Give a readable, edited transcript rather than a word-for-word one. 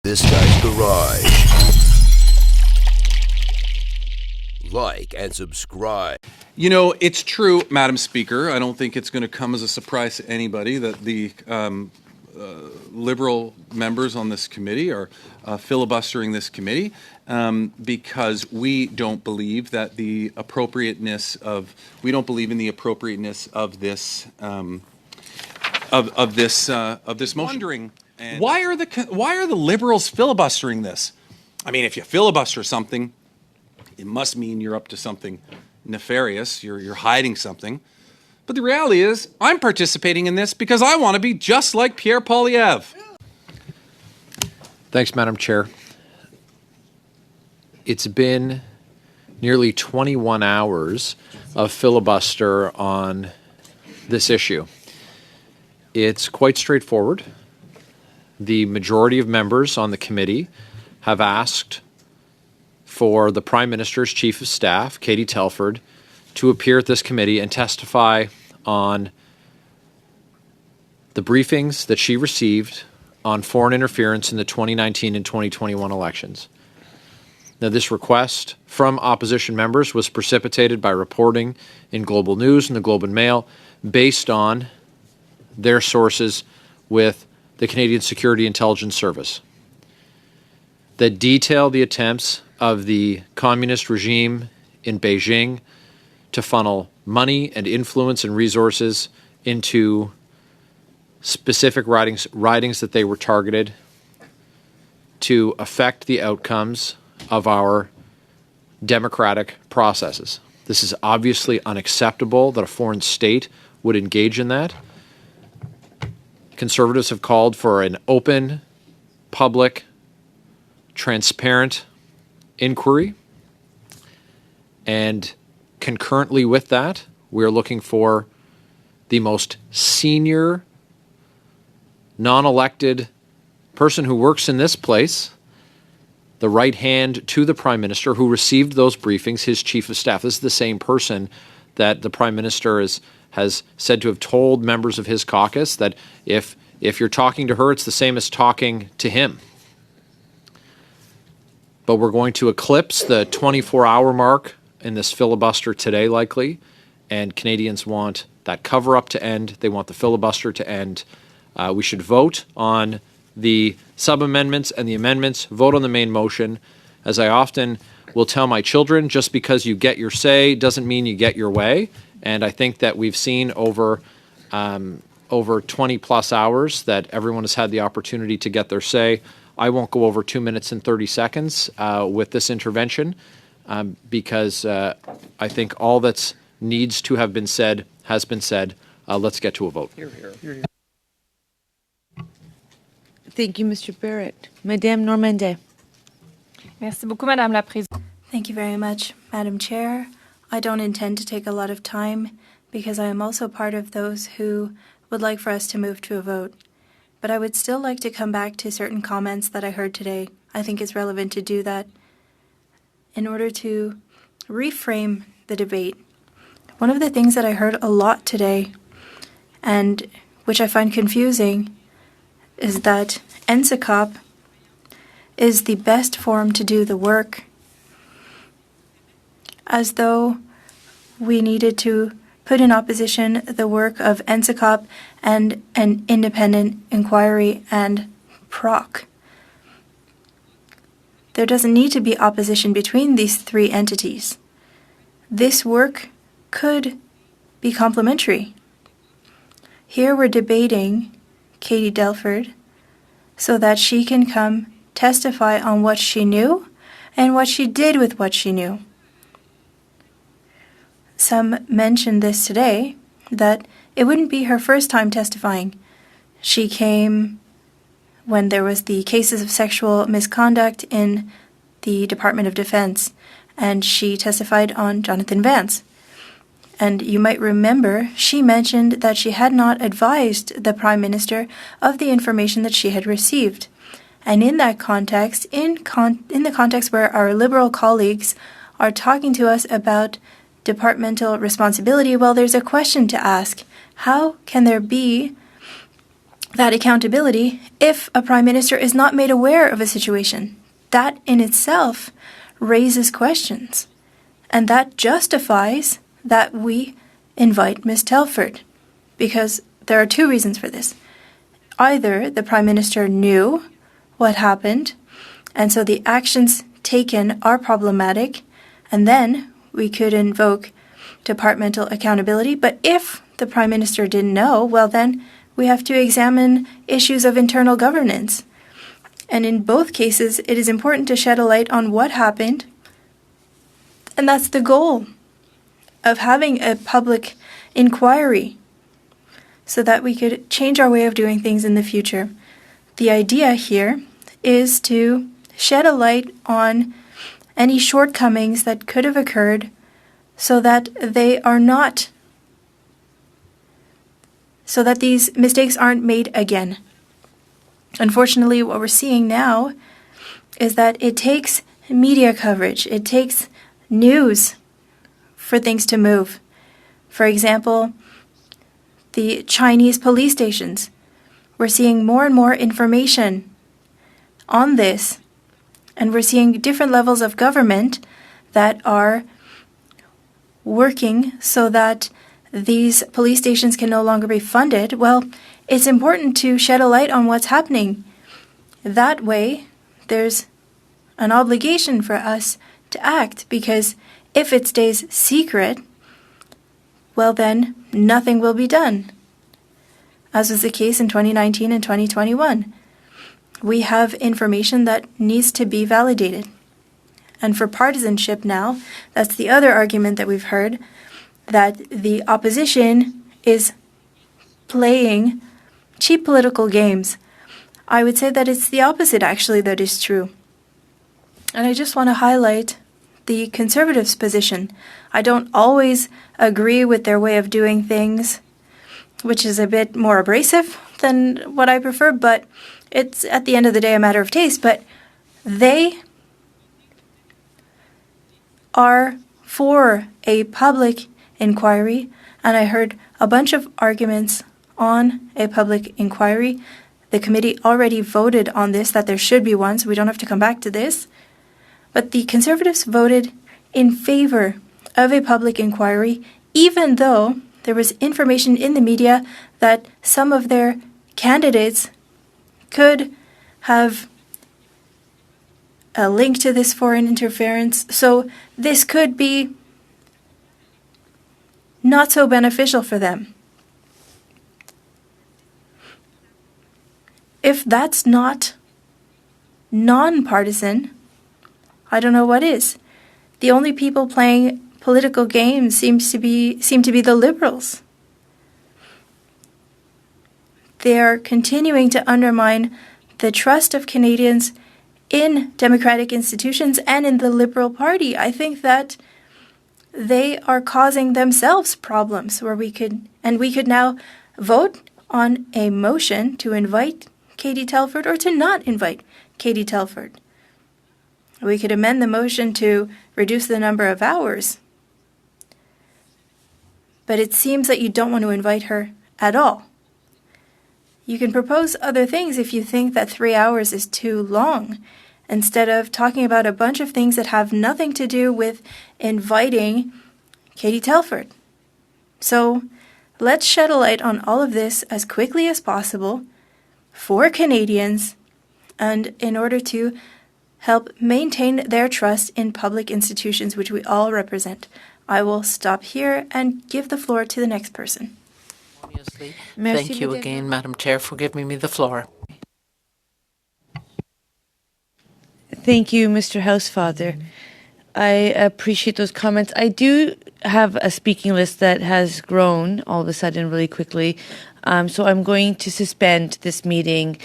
This Guy's Garage. Like and subscribe. You know, it's true, Madam Speaker. I don't think it's going to come as a surprise to anybody that the Liberal members on this committee are filibustering this committee because we don't believe that the appropriateness of this of this motion. Wondering, why are the Liberals filibustering this? I mean, if you filibuster something, it must mean you're up to something nefarious. You're hiding something. But the reality is, I'm participating in this because I want to be just like Pierre Poilievre. Thanks, Madam Chair. It's been nearly 21 hours of filibuster on this issue. It's quite straightforward. The majority of members on the committee have asked for the Prime Minister's Chief of Staff, Katie Telford, to appear at this committee and testify on the briefings that she received on foreign interference in the 2019 and 2021 elections. Now, this request from opposition members was precipitated by reporting in Global News and the Globe and Mail based on their sources with the Canadian Security Intelligence Service that detail the attempts of the communist regime in Beijing to funnel money and influence and resources into specific ridings that they were targeted to affect the outcomes of our democratic processes. This is obviously unacceptable that a foreign state would engage in that. Conservatives have called for an open, public, transparent inquiry, and concurrently with that, we're looking for the most senior, non-elected person who works in this place, the right hand to the Prime Minister who received those briefings, his Chief of Staff. This is the same person that the Prime Minister has said to have told members of his caucus that if you're talking to her, it's the same as talking to him. But we're going to eclipse the 24-hour mark in this filibuster today, likely, and Canadians want that cover-up to end. They want the filibuster to end. We should vote on the sub-amendments and the amendments, vote on the main motion. As I often will tell my children, just because you get your say doesn't mean you get your way. And I think that we've seen over 20-plus hours that everyone has had the opportunity to get their say. I won't go over 2 minutes and 30 seconds with this intervention because I think all that needs to have been said has been said. Let's get to a vote. Here, here. Here, here. Thank you, Mr. Barrett. Madame Normandin. Merci beaucoup, Madame la Présidente. Thank you very much, Madam Chair. I don't intend to take a lot of time because I am also part of those who would like for us to move to a vote. But I would still like to come back to certain comments that I heard today. I think it's relevant to do that in order to reframe the debate. One of the things that I heard a lot today, and which I find confusing, is that NSICOP is the best forum to do the work, as though we needed to put in opposition the work of NSICOP and an independent inquiry and PROC. There doesn't need to be opposition between these three entities. This work could be complementary. Here we're debating Katie Telford so that she can come testify on what she knew and what she did with what she knew. Some mentioned this today, that it wouldn't be her first time testifying. She came when there was the cases of sexual misconduct in the Department of Defense, and she testified on Jonathan Vance. And you might remember she mentioned that she had not advised the Prime Minister of the information that she had received. And in that context, in the context where our Liberal colleagues are talking to us about departmental responsibility, well, there's a question to ask. How can there be that accountability if a prime minister is not made aware of a situation. That in itself raises questions, and that justifies that we invite Ms. Telford, because there are two reasons for this. Either the prime minister knew what happened, and so the actions taken are problematic, and then we could invoke departmental accountability. But if the prime minister didn't know, well then we have to examine issues of internal governance. And in both cases, it is important to shed a light on what happened, and that's the goal of having a public inquiry, so that we could change our way of doing things in the future. The idea here is to shed a light on any shortcomings that could have occurred so that these mistakes aren't made again. Unfortunately, what we're seeing now is that it takes media coverage, it takes news for things to move. For example, the Chinese police stations. We're seeing more and more information on this, and we're seeing different levels of government that are working so that these police stations can no longer be funded. Well, it's important to shed a light on what's happening. That way, there's an obligation for us to act, because if it stays secret, well then, nothing will be done, as was the case in 2019 and 2021. We have information that needs to be validated. And for partisanship now, that's the other argument that we've heard, that the opposition is playing cheap political games. I would say that it's the opposite, actually, that is true. And I just want to highlight the Conservatives' position. I don't always agree with their way of doing things, which is a bit more abrasive than what I prefer, but it's at the end of the day a matter of taste. But they are for a public inquiry, and I heard a bunch of arguments on a public inquiry. The committee already voted on this, that there should be one, so we don't have to come back to this. But the Conservatives voted in favor of a public inquiry, even though there was information in the media that some of their candidates could have a link to this foreign interference. So this could be not so beneficial for them. If that's not nonpartisan, I don't know what is. The only people playing political games seem to be the Liberals. They are continuing to undermine the trust of Canadians in democratic institutions and in the Liberal Party. I think that they are causing themselves problems where we could now vote on a motion to invite Katie Telford or to not invite Katie Telford. We could amend the motion to reduce the number of hours. But it seems that you don't want to invite her at all. You can propose other things if you think that 3 hours is too long, instead of talking about a bunch of things that have nothing to do with inviting Katie Telford. So let's shed a light on all of this as quickly as possible for Canadians, and in order to help maintain their trust in public institutions, which we all represent. I will stop here and give the floor to the next person. Obviously. Merci, Thank you Madame. again, Madam Chair, for giving me the floor. Thank you, Mr. Housefather. I appreciate those comments. I do have a speaking list that has grown all of a sudden really quickly, so I'm going to suspend this meeting.